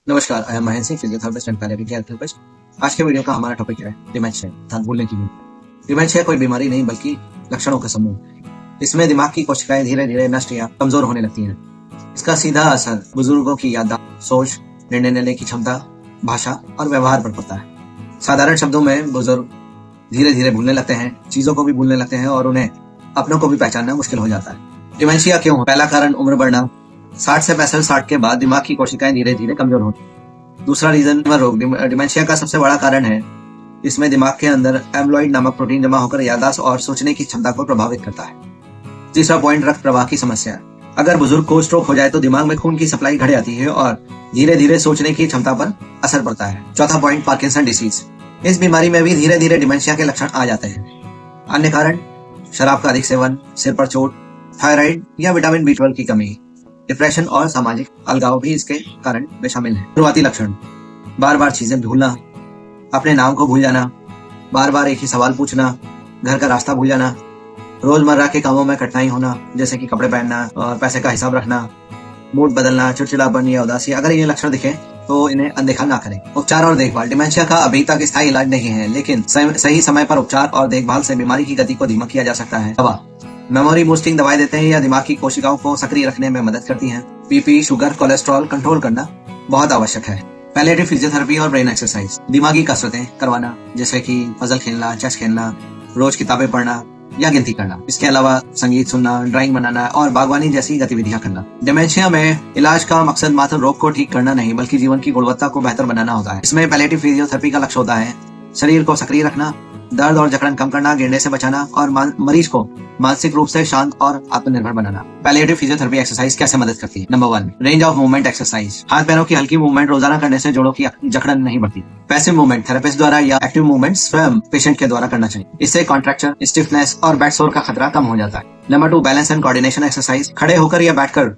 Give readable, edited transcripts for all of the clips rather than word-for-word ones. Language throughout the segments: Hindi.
नमस्कार, I am Mahendra Singh, physiotherapist and palliative care therapist. आज के वीडियो का हमारा टॉपिक है डिमेंशिया, अर्थात भूलने की बीमारी। डिमेंशिया कोई बीमारी नहीं बल्कि लक्षणों का समूह। इसमें दिमाग की कोशिकाएं धीरे धीरे नष्ट या कमजोर होने लगती हैं। इसका सीधा असर बुजुर्गों की याददाश्त, सोच, निर्णय लेने की क्षमता, भाषा और व्यवहार पर पड़ता है। साधारण शब्दों में बुजुर्ग धीरे धीरे भूलने लगते हैं, चीजों को भी भूलने लगते हैं और उन्हें अपनों को भी पहचानना मुश्किल हो जाता है। डिमेंशिया क्यों? पहला कारण उम्र बढ़ना। 60 से 65 साल के बाद दिमाग की कोशिकाएं धीरे धीरे कमजोर होती हैं। दूसरा रीजन रोग। डिमेंशिया का सबसे बड़ा कारण है इसमें दिमाग के अंदर एम्लोइड नामक प्रोटीन जमा होकर याददाश्त और सोचने की क्षमता को प्रभावित करता है। तीसरा पॉइंट, रक्त प्रवाह की समस्या। अगर बुजुर्ग को स्ट्रोक हो जाए तो दिमाग में खून की सप्लाई घट जाती है और धीरे धीरे सोचने की क्षमता पर असर पड़ता है। चौथा पॉइंट, पार्किंसन डिसीज। इस बीमारी में भी धीरे धीरे डिमेंशिया के लक्षण आ जाते हैं। अन्य कारण, शराब का अधिक सेवन, सिर पर चोट, थायराइड या विटामिन B12 की कमी, डिप्रेशन और सामाजिक अलगाव भी इसके कारण में शामिल है। शुरुआती लक्षण, बार बार चीजें भूलना, अपने नाम को भूल जाना, बार बार एक ही सवाल पूछना, घर का रास्ता भूल जाना, रोजमर्रा के कामों में कठिनाई होना जैसे कि कपड़े पहनना और पैसे का हिसाब रखना, मूड बदलना, चिड़चिड़ापन या उदासी। अगर ये लक्षण दिखे तो इन्हें अनदेखा ना करें। उपचार और देखभाल। डिमेंशिया का अभी तक स्थायी इलाज नहीं है, लेकिन सही समय पर उपचार और देखभाल से बीमारी की गति को धीमा किया जा सकता है। दवा, मेमोरी बूस्टिंग दवाएं देते हैं या दिमाग की कोशिकाओं को सक्रिय रखने में मदद करती हैं। बीपी, शुगर, कोलेस्ट्रॉल कंट्रोल करना बहुत आवश्यक है। पैलिएटिव फिजियोथेरेपी और ब्रेन एक्सरसाइज। दिमागी कसरतें करवाना जैसे कि पजल खेलना, चेस खेलना, रोज किताबें पढ़ना या गिनती करना। इसके अलावा संगीत सुनना, ड्राइंग बनाना और बागवानी जैसी गतिविधियां करना। डिमेंशिया में इलाज का मकसद मात्र रोग को ठीक करना नहीं बल्कि जीवन की गुणवत्ता को बेहतर बनाना होता है। इसमें पैलिएटिव फिजियोथेरेपी का लक्ष्य होता है शरीर को सक्रिय रखना, दर्द और जकड़न कम करना, गिरने से बचाना और मरीज को मानसिक रूप से शांत और आत्मनिर्भर बनाना। पैलिएटिव फिजियोथेरेपी एक्सरसाइज कैसे मदद करती है? Number 1, range of movement exercise. हाथ पैरों की हल्की मूवमेंट रोजाना करने से जोड़ों की जकड़न नहीं बढ़ती। पैसिव मूवमेंट थेरेपिस्ट द्वारा या एक्टिव मूवमेंट स्वयं पेशेंट के द्वारा करना चाहिए। इससे कॉन्ट्रैक्चर, स्टिफनेस और बैक सोर का खतरा कम हो जाता है। Number 2, balance and coordination exercise. खड़े होकर या बैठकर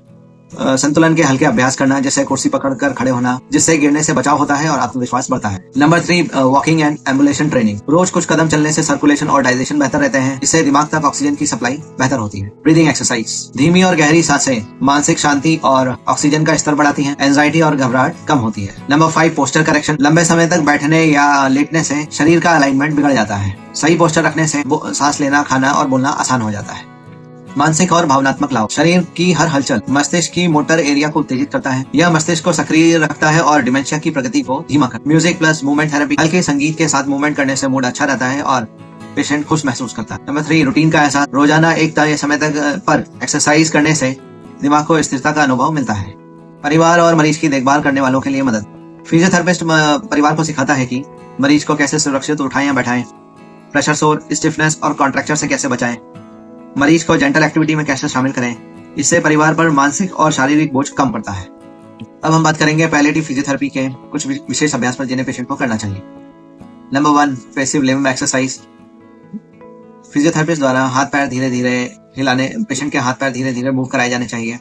संतुलन के हल्के अभ्यास करना जैसे कुर्सी पकड़कर खड़े होना, जिससे गिरने से बचाव होता है और आत्मविश्वास बढ़ता है। Number 3, walking and ambulation training. रोज कुछ कदम चलने से सर्कुलेशन और डाइजेशन बेहतर रहते हैं। इससे दिमाग तक ऑक्सीजन की सप्लाई बेहतर होती है। Breathing exercise. धीमी और गहरी सांसें मानसिक शांति और ऑक्सीजन का स्तर बढ़ाती हैं। एंजाइटी और घबराहट कम होती है। Number 5, poster correction. लंबे समय तक बैठने या लेटने से शरीर का अलाइनमेंट बिगड़ जाता है। सही पोस्टर रखने से सांस लेना, खाना और बोलना आसान हो जाता है। मानसिक और भावनात्मक लाभ। शरीर की हर हलचल मस्तिष्क की मोटर एरिया को उत्तेजित करता है। यह मस्तिष्क को सक्रिय रखता है और डिमेंशिया की प्रगति को धीमा करता है। Music plus movement therapy. हल्के संगीत के साथ मूवमेंट करने से मूड अच्छा रहता है और पेशेंट खुश महसूस करता है। नंबर 3, रूटीन का एहसास। रोजाना एक तय समय तक पर एक्सरसाइज करने से दिमाग को स्थिरता का अनुभव मिलता है। परिवार और मरीज की देखभाल करने वालों के लिए मदद। फिजियोथेरेपिस्ट परिवार को सिखाता है कि मरीज को कैसे सुरक्षित उठाएं या बैठाएं, प्रेशर सोर, स्टिफनेस और कॉन्ट्रैक्चर से कैसे बचाएं, मरीज को जेंटल एक्टिविटी में कैसे शामिल करें। इससे परिवार पर मानसिक और शारीरिक बोझ कम पड़ता है। अब हम बात करेंगे पैलिएटिव फिजियोथेरेपी के कुछ विशेष अभ्यास पर जिन्हें पेशेंट को करना चाहिए। Number 1, passive limb exercise. Physiotherapist द्वारा हाथ पैर धीरे धीरे हिलाने, पेशेंट के हाथ पैर धीरे धीरे मूव कराए जाने चाहिए।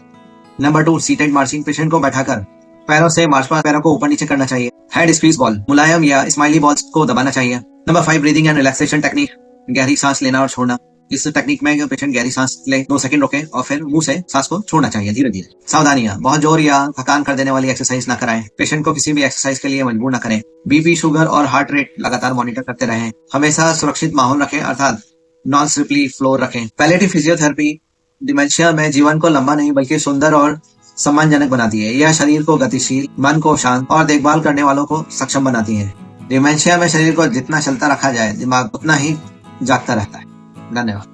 Number 2, seated marching. पेशेंट को बैठाकर पैरों से मार्च पास्ट, पैरों को ऊपर नीचे करना चाहिए। Head squeeze ball. मुलायम या स्माइली बॉल्स को दबाना चाहिए। Number 5, breathing and relaxation technique. गहरी सांस लेना और छोड़ना। इस टेक्निक में पेशेंट गहरी सांस ले, 2 सेकंड रोके और फिर मुंह से सांस को छोड़ना चाहिए धीरे धीरे। सावधानियां, बहुत जोर या थकान कर देने वाली एक्सरसाइज ना कराएं। पेशेंट को किसी भी एक्सरसाइज के लिए मजबूर ना करें। बीपी, शुगर और हार्ट रेट लगातार मॉनिटर करते रहें। हमेशा सुरक्षित माहौल रखें, अर्थात नॉन स्लिपरी फ्लोर रखें। पैलिएटिव फिजियोथेरेपी डिमेंशिया में जीवन को लंबा नहीं बल्कि सुंदर और सम्मानजनक बनाती है। यह शरीर को गतिशील, मन को शांत और देखभाल करने वालों को सक्षम बनाती है। डिमेंशिया में शरीर को जितना चलता रखा जाए, दिमाग उतना ही जागता रहता है। धन्यवाद।